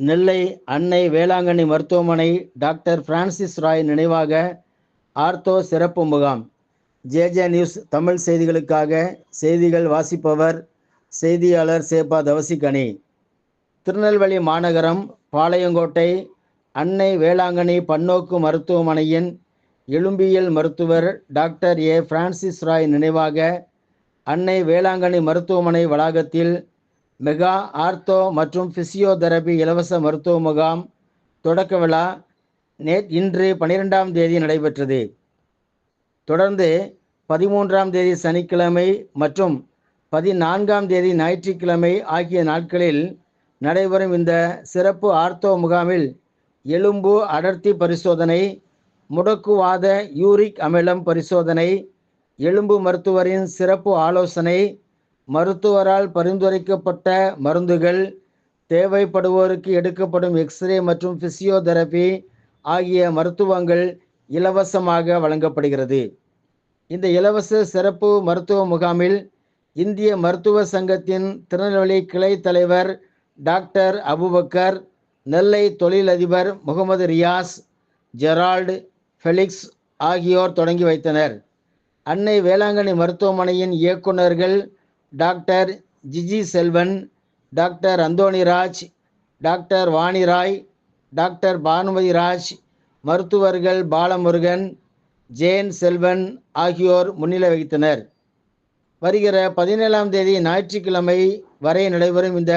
நெல்லை அன்னை வேளாங்கண்ணி மருத்துவமனை doctor Francis Rai நினைவாக ஆர்த்தோ சிறப்பு முகாம். ஜே நியூஸ் தமிழ் செய்திகளுக்காக செய்திகள் வாசிப்பவர் செய்தியாளர் சேபா தவசிகனி. திருநெல்வேலி மாநகரம் பாளையங்கோட்டை அன்னை வேளாங்கண்ணி பன்னோக்கு மருத்துவமனையின் எலும்பியல் மருத்துவர் டாக்டர் பிரான்சிஸ் ராய் நினைவாக அன்னை வேளாங்கண்ணி மருத்துவமனை வளாகத்தில் மெகா ஆர்த்தோ மற்றும் பிசியோதெரபி இலவச மருத்துவ முகாம் தொடக்க விழா இன்று 12ஆம் தேதி நடைபெற்றது. தொடர்ந்து 13ஆம் தேதி சனிக்கிழமை மற்றும் 14ஆம் தேதி ஞாயிற்றுக்கிழமை ஆகிய நாட்களில் நடைபெறும் இந்த சிறப்பு ஆர்த்தோ முகாமில் எலும்பு அடர்த்தி பரிசோதனை, முடக்குவாத யூரிக் அமிலம் பரிசோதனை, எலும்பு மருத்துவரின் சிறப்பு ஆலோசனை, மருத்துவரால் பரிந்துரைக்கப்பட்ட மருந்துகள், தேவைப்படுவோருக்கு எடுக்கப்படும் எக்ஸ்ரே மற்றும் பிசியோதெரபி ஆகிய மருத்துவங்கள் இலவசமாக வழங்கப்படுகிறது. இந்த இலவச சிறப்பு மருத்துவ முகாமில் இந்திய மருத்துவ சங்கத்தின் திருநெல்வேலி கிளை தலைவர் டாக்டர் அபுபக்கர், நெல்லை தொழிலதிபர் முகமது ரியாஸ், ஜெரால்டு, ஃபெலிக்ஸ் ஆகியோர் தொடங்கி வைத்தனர். அன்னை வேளாங்கண்ணி மருத்துவமனையின் இயக்குநர்கள் doctor G G Selvan, doctor Anthonyraj, doctor Vaniroy, doctor Bhanumathiraj, மருத்துவர்கள் பாலமுருகன், ஜேன் செல்வன் ஆகியோர் முன்னிலை வகித்தனர். வருகிற 17ஆம் தேதி ஞாயிற்றுக்கிழமை வரை நடைபெறும் இந்த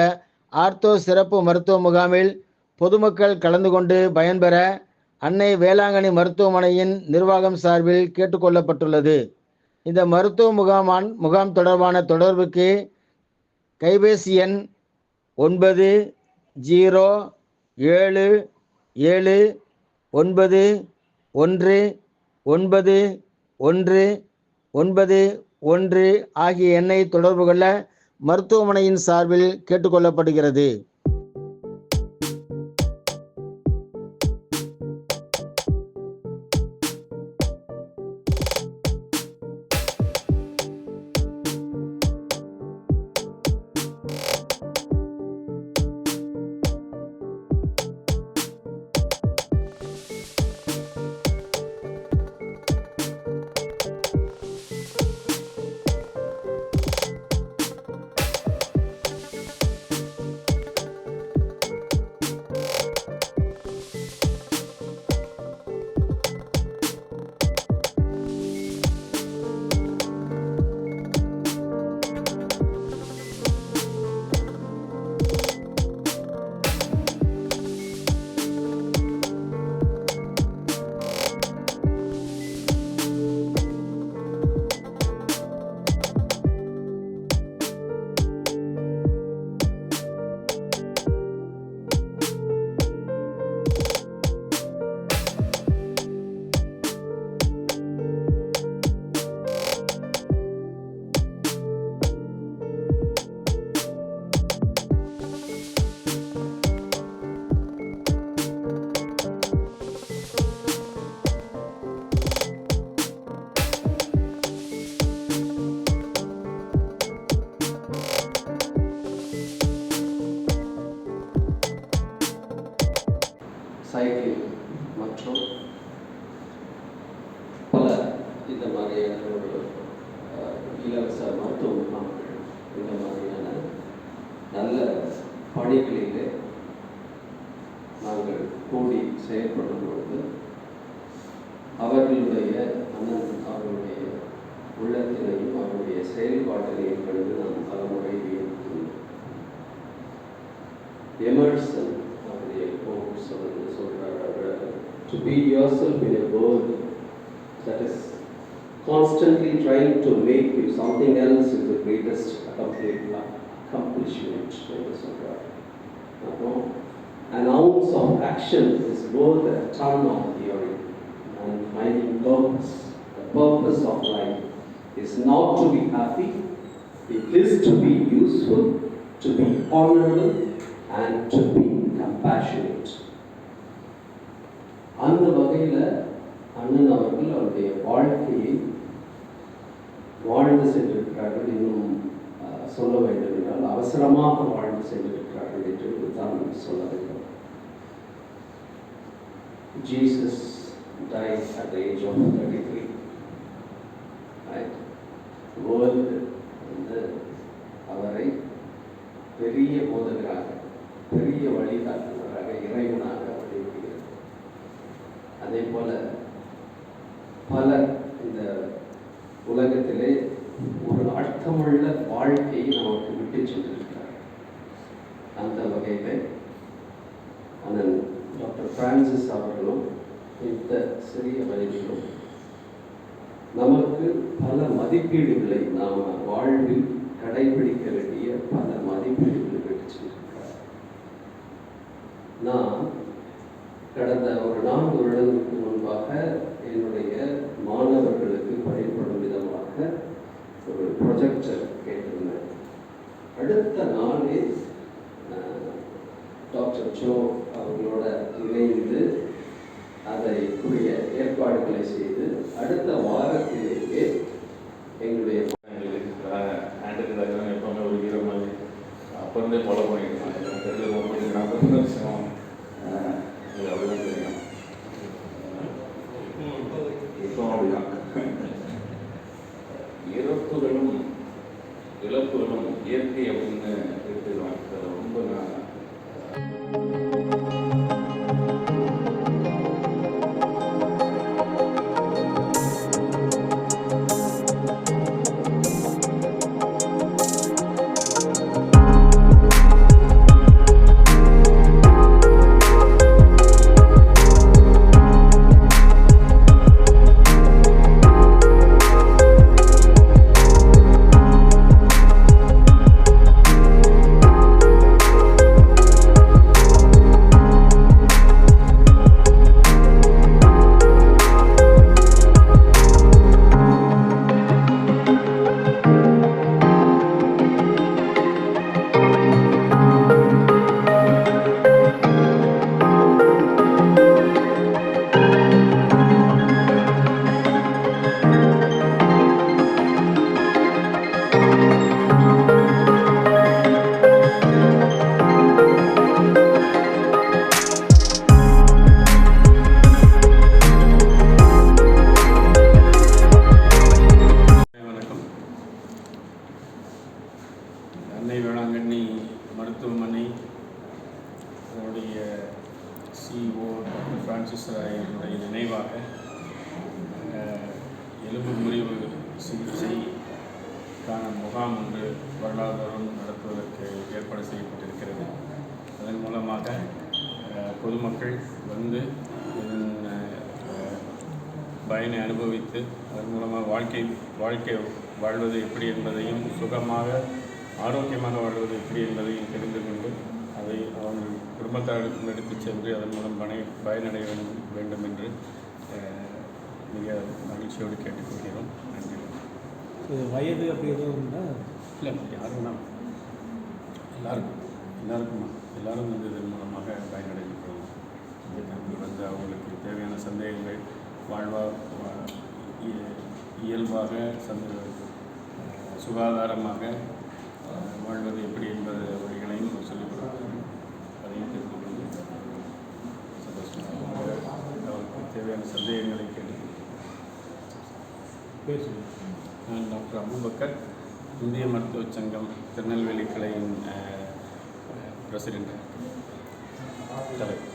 ஆர்த்தோ சிறப்பு மருத்துவ முகாமில் பொதுமக்கள் கலந்து கொண்டு பயன்பெற அன்னை வேளாங்கண்ணி மருத்துவமனையின் நிர்வாகம் சார்பில் கேட்டுக்கொள்ளப்பட்டுள்ளது. இந்த மருத்துவ முகாம் தொடர்பான தொடர்புக்கு கைபேசி எண் 9077919191 ஆகிய எண்ணை தொடர்பு கொள்ள மருத்துவமனையின் சார்பில் கேட்டுக்கொள்ளப்படுகிறது. சைக்கிள் மற்றும் பல இந்த மாதிரியான ஒரு இலவச மருத்துவ முகாம்கள், இந்த மாதிரியான நல்ல பணிகளிலே நாங்கள் கூடி செயல்படும் பொழுது அவர்களுடைய அவர்களுடைய உள்ளத்தினையும் அவருடைய செயல்பாட்டினையும் கண்டு நான் பலமுறை வியந்துள்ளேன். Emerson to be yourself in a world that is constantly trying to make you something else is the greatest accomplishment. An ounce of action is worth a ton of theory, and finding purpose, the purpose of life is not to be happy, it is to be useful, to be honorable and to be compassionate. அந்த வகையில் அண்ணன் அவர்கள் அவருடைய வாழ்க்கையை வாழ்ந்து சென்றிருக்கிறார்கள். இன்னும் சொல்ல வேண்டும் என்றால் அவசரமாக வாழ்ந்து சென்றிருக்கிறார்கள் என்று தான் சொல்ல வேண்டும். Jesus died at the age of 33. Right? World வந்து அவரை பெரிய போதகராக, பெரிய வழிகாட்டுவராக, இறைவனாக வழிபடுகிறது. அதே போல பலர் இந்த உலகத்திலே ஒரு அர்த்தமுள்ள வாழ்க்கையை நமக்கு விட்டு சென்றிருக்கிறார். அந்த வகையில் அண்ணன் டாக்டர் பிரான்சிஸ் அவர்களும் இந்த சிறிய வயதிலும் நமக்கு பல மதிப்பீடுகளை நாம் வாழ்வில் கடைபிடிக்க வேண்டிய பல மதிப்பீடுகளை விட்டு சென்றிருக்கிறார். நான் கடந்த ஒரு 4 வருடங்களுக்கு முன்பாக என்னுடைய மாணவர்களுக்கு பயன்படும் விதமாக ஒரு ப்ரொஜெக்டர் கேட்டிருந்தேன். அடுத்த நாளே டாக்டர் ஜோ அவர்களோட இணைந்து அதற்குரிய ஏற்பாடுகளை செய்து அடுத்த வாரத்திலேயே எங்களுடைய எப்பவுமே ஒரு ஹீரோ மாதிரி அப்போ இருந்தே ஃபாலோ பண்ணியிருக்காங்க. எனக்கு தெரிஞ்ச 40 வருஷம் அப்படிதான் தெரியும். இப்போ அப்படிதான். இறப்புகளும் இழப்புகளும் இயற்கை அப்படின்னு எடுத்துக்கலாம். ரொம்ப நான் அன்னை வேளாங்கண்ணி மருத்துவமனை அதனுடைய சிஇஓ டாக்டர் பிரான்சிஸ் ராயனுடைய நினைவாக எலும்பு முறிவு சிகிச்சைக்கான முகாம் ஒன்று வருடாந்தோறும் நடத்துவதற்கு ஏற்பாடு செய்யப்பட்டிருக்கிறது. அதன் மூலமாக பொதுமக்கள் வந்து இதன் பயனை அனுபவித்து அதன் மூலமாக வாழ்க்கை வாழ்வது எப்படி என்பதையும் சுகமாக ஆரோக்கியமாக வாழ்வது எப்படி என்பதையும் தெரிந்து கொண்டு அதை அவர்கள் குடும்பத்தாருக்கும் எடுத்துச் சென்று அதன் மூலம் பயனடைய வேண்டும் என்று மிக மகிழ்ச்சியோடு கேட்டுக்கொள்கிறோம். நன்றி. வயது அப்படி எதுவும் இருந்தால் இல்லை, யாருன்னா எல்லாரும் வந்து இதன் மூலமாக பயனடைகிறோம். வந்து அவங்களுக்கு தேவையான சந்தேகங்கள் இயல்பாக சுகாதாரமாக வாழ்வது எப்படி என்பது வழிகளையும் சொல்லிக் கொடுக்கிறார்கள். அதையும் தெரிந்து கொண்டு சந்தோஷமாக அவருக்கு தேவையான சந்தேகங்களை கேட்டு பேசுவேன். நான் டாக்டர் அபூபக்கர், இந்திய மருத்துவச் சங்கம் திருநெல்வேலி கிளையின் பிரசிடென்ட் தலைவர்.